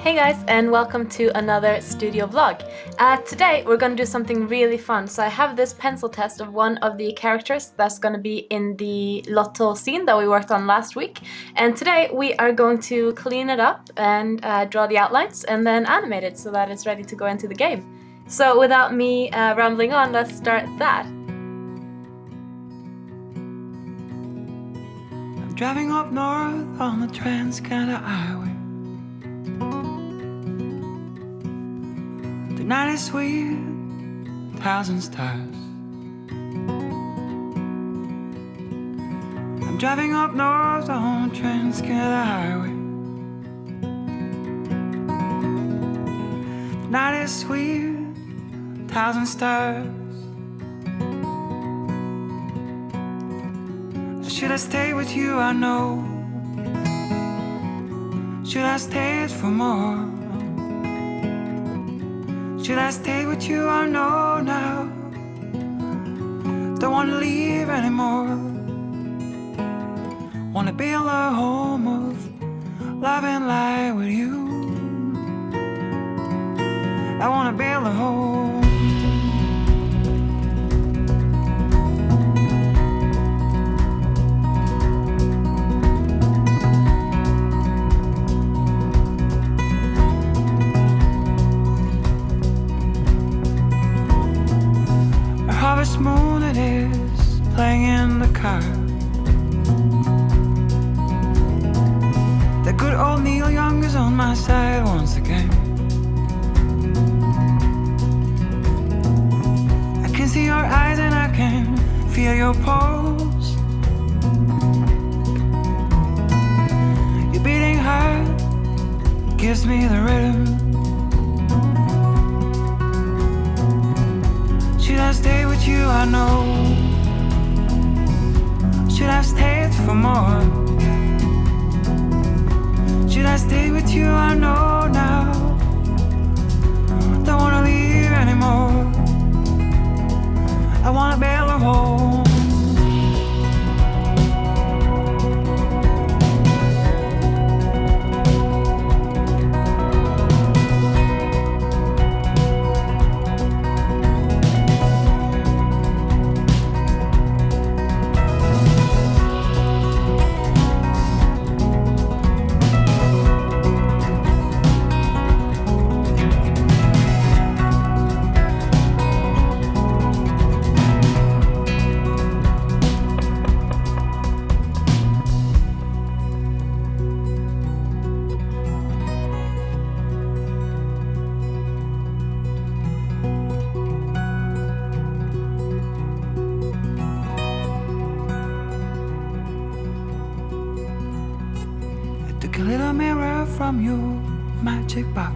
Hey guys, and welcome to another studio vlog. Today we're going to do something really fun. So I have this pencil test of one of the characters that's going to be in the Lotl scene that we worked on last week. And today we are going to clean it up and draw the outlines and then animate it so that it's ready to go into the game. So without me rambling on, let's start that. I'm driving up north on the Trans-Canada Highway. The night is sweet, 1,000 stars. I'm driving up north on the Trans-Canada Highway. The night is sweet, 1,000 stars. Should I stay with you? I know. Should I stay for more? Should I stay with you? I know now. Don't want to leave anymore. Want to build a home of love and light with you. I want to build a home. Harvest moon it is, playing in the car. The good old Neil Young is on my side once again. I can see your eyes and I can feel your pulse. Your beating heart gives me the rhythm. Should I stay with you? I know. Should I stay for more? Should I stay with you? I know now. Don't wanna leave anymore. I wanna build a home. Took a little mirror from your magic box.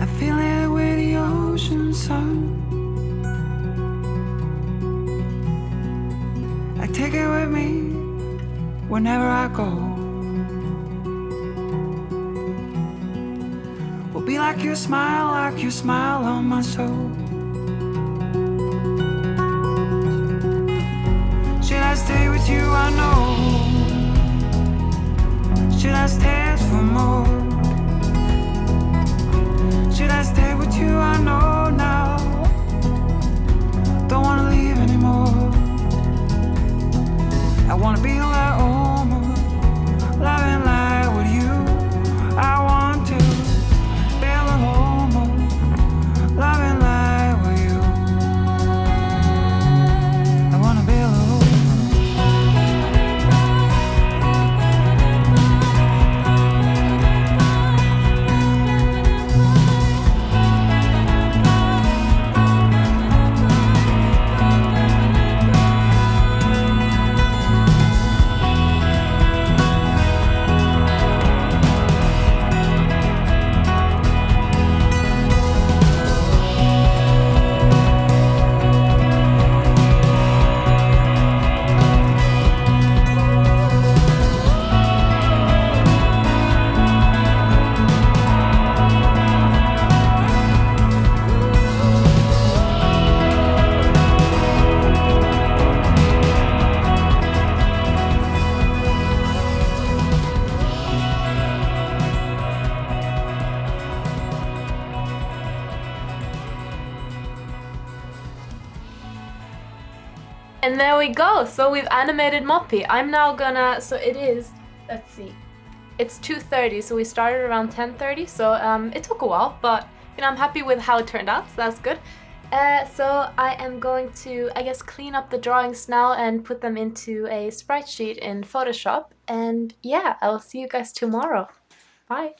I feel it with the ocean sun. I take it with me whenever I go. Will be like you smile on my soul. Should I stay with you? I know. Should I stay for more? Should I stay with you? I know now. Don't wanna leave anymore. I wanna be like home, love and light with you. I want to build a home, love and light with you. I wanna build a home. And there we go. So we've animated Moppy. I'm now gonna, so it is, let's see, it's 2:30, so we started around 10:30, so it took a while, but you know, I'm happy with how it turned out, so that's good. So I am going to, I guess, clean up the drawings now and put them into a sprite sheet in Photoshop, and yeah, I will see you guys tomorrow. Bye.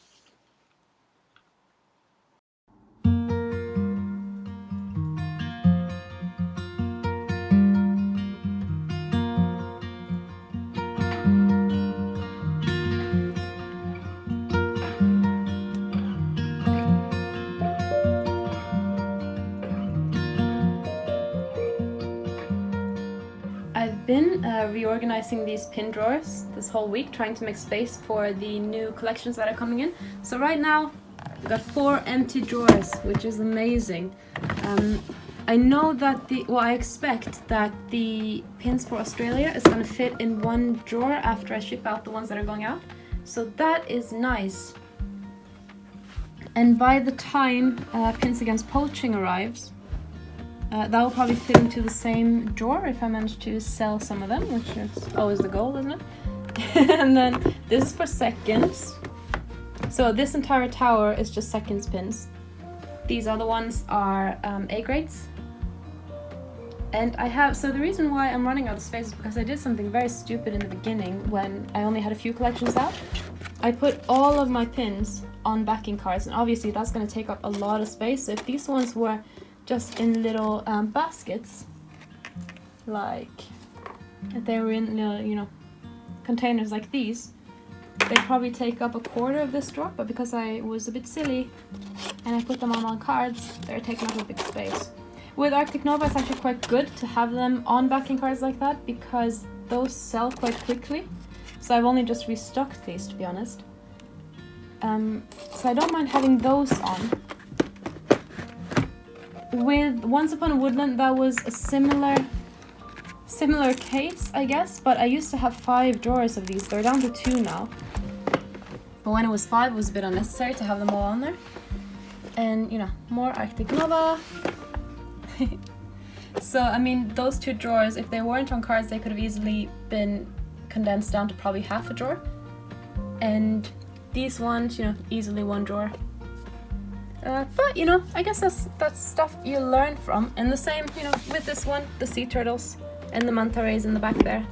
I've been reorganizing these pin drawers this whole week, trying to make space for the new collections that are coming in. So right now, I've got 4 empty drawers, which is amazing. I know that I expect that the pins for Australia is going to fit in one drawer after I ship out the ones that are going out. So that is nice. And by the time Pins Against Poaching arrives, that will probably fit into the same drawer if I manage to sell some of them, which is always the goal, isn't it? And then this is for seconds. So this entire tower is just seconds pins. These other ones are A grades. And so the reason why I'm running out of space is because I did something very stupid in the beginning when I only had a few collections out. I put all of my pins on backing cards, and obviously that's going to take up a lot of space. So if these ones were just in little baskets, like if they were in you know, containers like these, they'd probably take up a quarter of this drawer, but because I was a bit silly and I put them on cards, they're taking up a big space. With Arctic Nova, it's actually quite good to have them on backing cards like that because those sell quite quickly. So I've only just restocked these, to be honest. So I don't mind having those on. With Once Upon a Woodland, that was a similar case, I guess, but I used to have 5 drawers of these. They're down to 2 now. But when it was 5, it was a bit unnecessary to have them all on there. And, you know, more Arctic Nova. So, I mean, those 2 drawers, if they weren't on cards, they could have easily been condensed down to probably half a drawer. And these ones, you know, easily 1 drawer. But, you know, I guess that's stuff you learn from. And the same, you know, with this one, the sea turtles and the manta rays in the back there.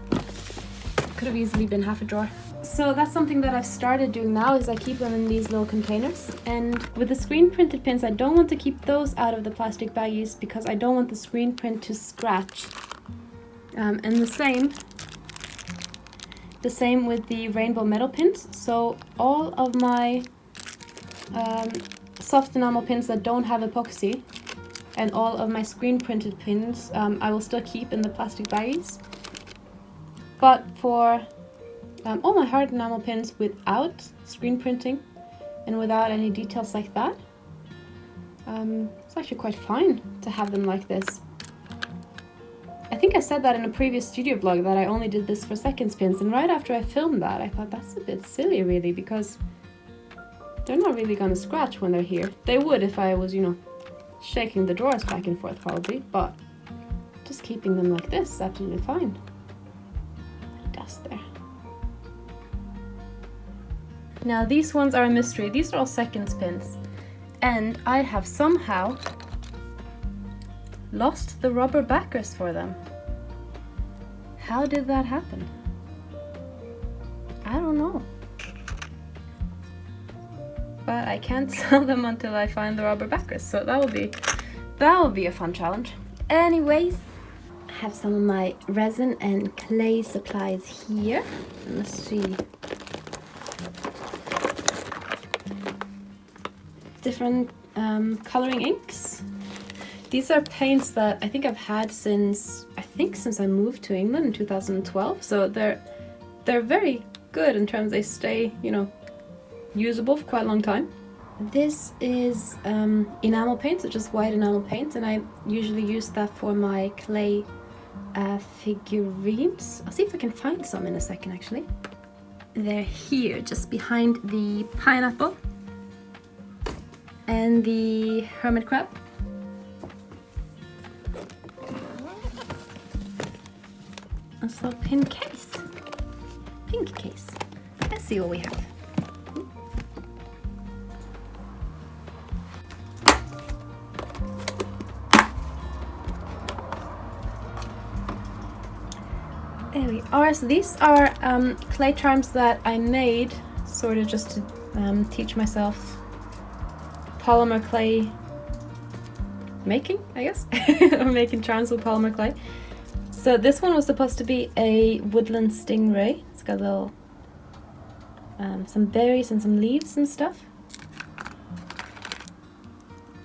Could have easily been half a drawer. So that's something that I've started doing now, is I keep them in these little containers. And with the screen printed pins, I don't want to keep those out of the plastic baggies because I don't want the screen print to scratch. And the same with the rainbow metal pins. So all of my soft enamel pins that don't have epoxy and all of my screen printed pins I will still keep in the plastic baggies. But for all my hard enamel pins without screen printing and without any details like that, it's actually quite fine to have them like this. I think I said that in a previous studio vlog that I only did this for seconds pins, and right after I filmed that I thought that's a bit silly really, because they're not really gonna scratch when they're here. They would if I was, you know, shaking the drawers back and forth probably, but just keeping them like this is absolutely fine. Dust there. Now these ones are a mystery. These are all seconds pins. And I have somehow lost the rubber backers for them. How did that happen? I don't know. But I can't sell them until I find the rubber backers, so that will be a fun challenge. Anyways, I have some of my resin and clay supplies here. Let's see. Different coloring inks. These are paints that I think I've had since I moved to England in 2012. So they're very good in terms they stay, you know, usable for quite a long time. This is enamel paint, so just white enamel paint, and I usually use that for my clay figurines. I'll see if I can find some in a second actually. They're here, just behind the pineapple and the hermit crab. Also pin case. Pink case. Let's see what we have. There we are. So these are clay charms that I made sort of just to teach myself polymer clay making, I guess. Or making charms with polymer clay. So this one was supposed to be a woodland stingray. It's got little some berries and some leaves and stuff.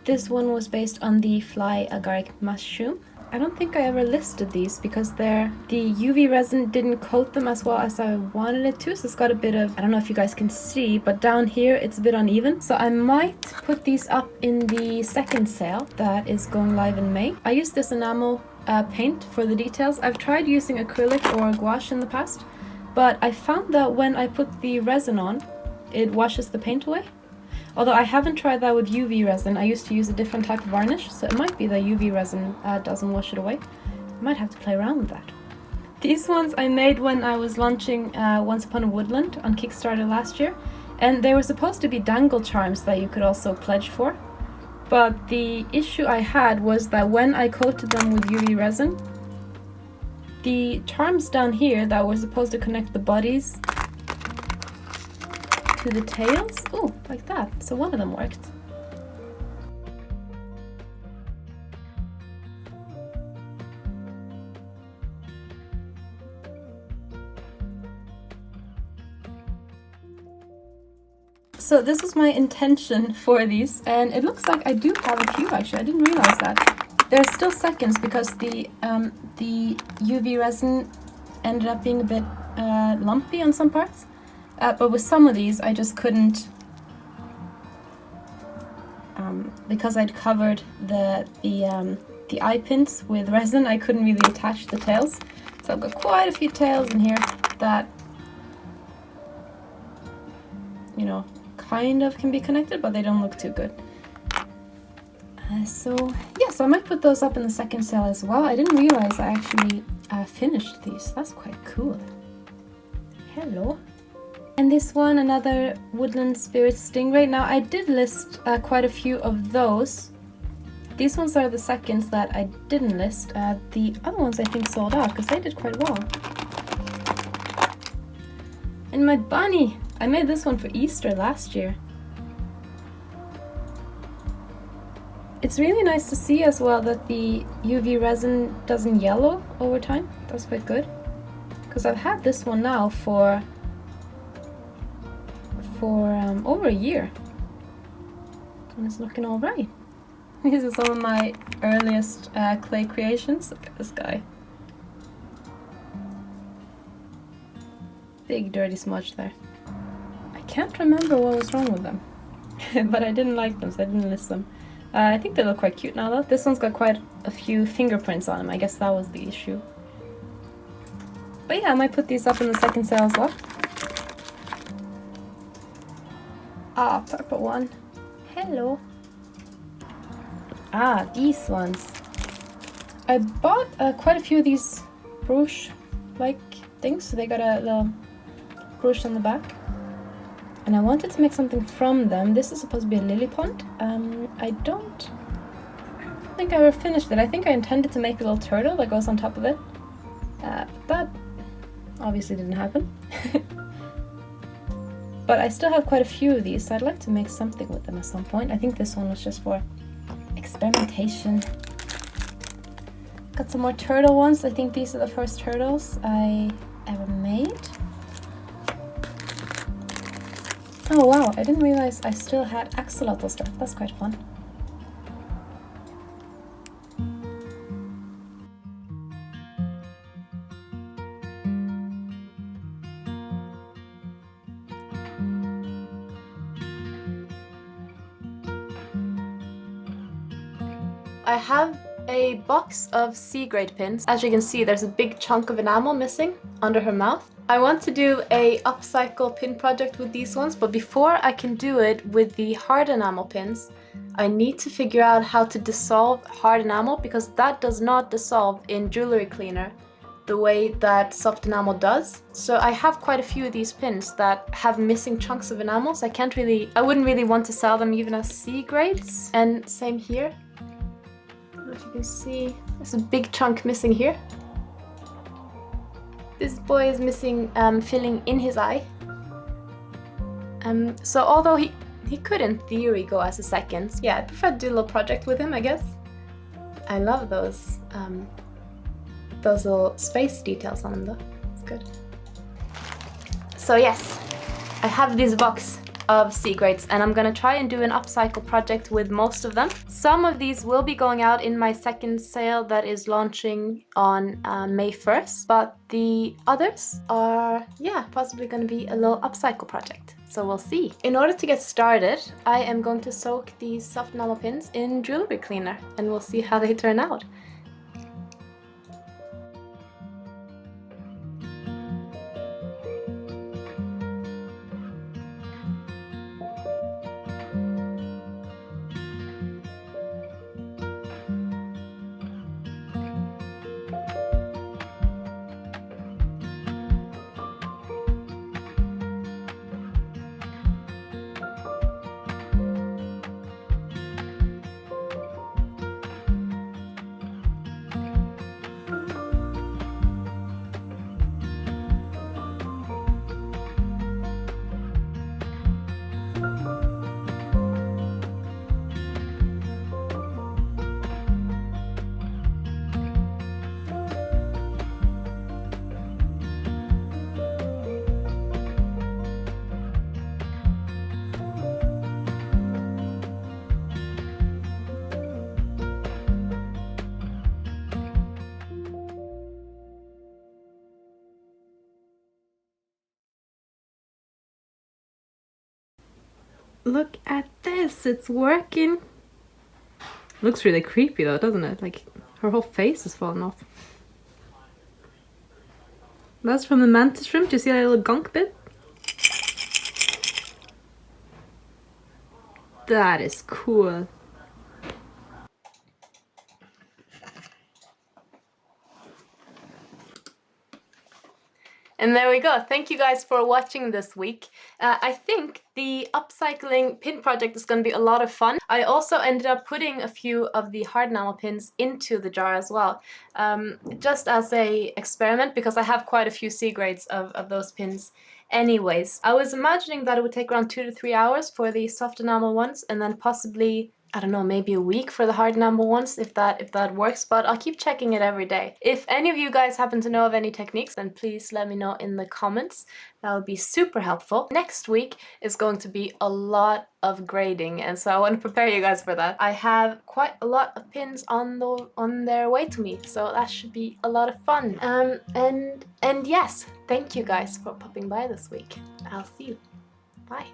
This one was based on the fly agaric mushroom. I don't think I ever listed these because the UV resin didn't coat them as well as I wanted it to, so it's got a bit of, I don't know if you guys can see, but down here it's a bit uneven. So I might put these up in the second sale that is going live in May. I used this enamel paint for the details. I've tried using acrylic or gouache in the past, but I found that when I put the resin on, it washes the paint away. Although I haven't tried that with UV resin. I used to use a different type of varnish, so it might be that UV resin doesn't wash it away. I might have to play around with that. These ones I made when I was launching Once Upon a Woodland on Kickstarter last year, and they were supposed to be dangle charms that you could also pledge for. But the issue I had was that when I coated them with UV resin, the charms down here that were supposed to connect the bodies to the tails, oh, like that. So one of them worked. So this was my intention for these, and it looks like I do have a few actually. I didn't realize that. There's still seconds because the UV resin ended up being a bit lumpy on some parts. But with some of these, I just couldn't, because I'd covered the eye pins with resin. I couldn't really attach the tails, so I've got quite a few tails in here that, you know, kind of can be connected, but they don't look too good. So I might put those up in the second sale as well. I didn't realize I actually finished these. That's quite cool. Hello. And this one, another Woodland Spirit Stingray. Now I did list quite a few of those. These ones are the seconds that I didn't list. The other ones I think sold out because they did quite well. And my bunny! I made this one for Easter last year. It's really nice to see as well that the UV resin doesn't yellow over time. That's quite good. Because I've had this one now for over a year, and it's looking all right. These are some of my earliest clay creations. Look at this guy. Big dirty smudge there. I can't remember what was wrong with them, but I didn't like them, so I didn't list them. I think they look quite cute now though. This one's got quite a few fingerprints on them. I guess that was the issue. But yeah, I might put these up in the second sale as well. Ah, purple one. Hello. Ah, these ones. I bought quite a few of these brooch-like things. So they got a little brooch on the back. And I wanted to make something from them. This is supposed to be a lily pond. I don't think I ever finished it. I think I intended to make a little turtle that goes on top of it. But that obviously didn't happen. But I still have quite a few of these, so I'd like to make something with them at some point. I think this one was just for experimentation. Got some more turtle ones. I think these are the first turtles I ever made. Oh wow, I didn't realize I still had axolotl stuff. That's quite fun. I have a box of C-grade pins. As you can see, there's a big chunk of enamel missing under her mouth. I want to do a upcycle pin project with these ones, but before I can do it with the hard enamel pins, I need to figure out how to dissolve hard enamel because that does not dissolve in jewelry cleaner the way that soft enamel does. So I have quite a few of these pins that have missing chunks of enamels. I wouldn't really want to sell them even as C grades. And same here. I don't know if you can see, there's a big chunk missing here. This boy is missing filling in his eye. So although he could in theory go as a second, yeah, I prefer to do a little project with him, I guess. I love those little space details on them though. It's good. So yes, I have this box of C grades and I'm gonna try and do an upcycle project with most of them. Some of these will be going out in my second sale that is launching on May 1st, but the others are, yeah, possibly gonna be a little upcycle project. So we'll see. In order to get started, I am going to soak these soft enamel pins in jewelry cleaner and we'll see how they turn out. Look at this, it's working. Looks really creepy though, doesn't it? Like her whole face is falling off. That's from the mantis shrimp. Do you see that little gunk bit? That is cool. And there we go. Thank you guys for watching this week. I think the upcycling pin project is going to be a lot of fun. I also ended up putting a few of the hard enamel pins into the jar as well, just as a experiment because I have quite a few C grades of those pins anyways. I was imagining that it would take around 2 to 3 hours for the soft enamel ones and then possibly, I don't know, maybe a week for the hard enamel ones if that works, but I'll keep checking it every day. If any of you guys happen to know of any techniques, then please let me know in the comments. That would be super helpful. Next week is going to be a lot of grading, and so I want to prepare you guys for that. I have quite a lot of pins on their way to me, so that should be a lot of fun. And yes, thank you guys for popping by this week. I'll see you. Bye.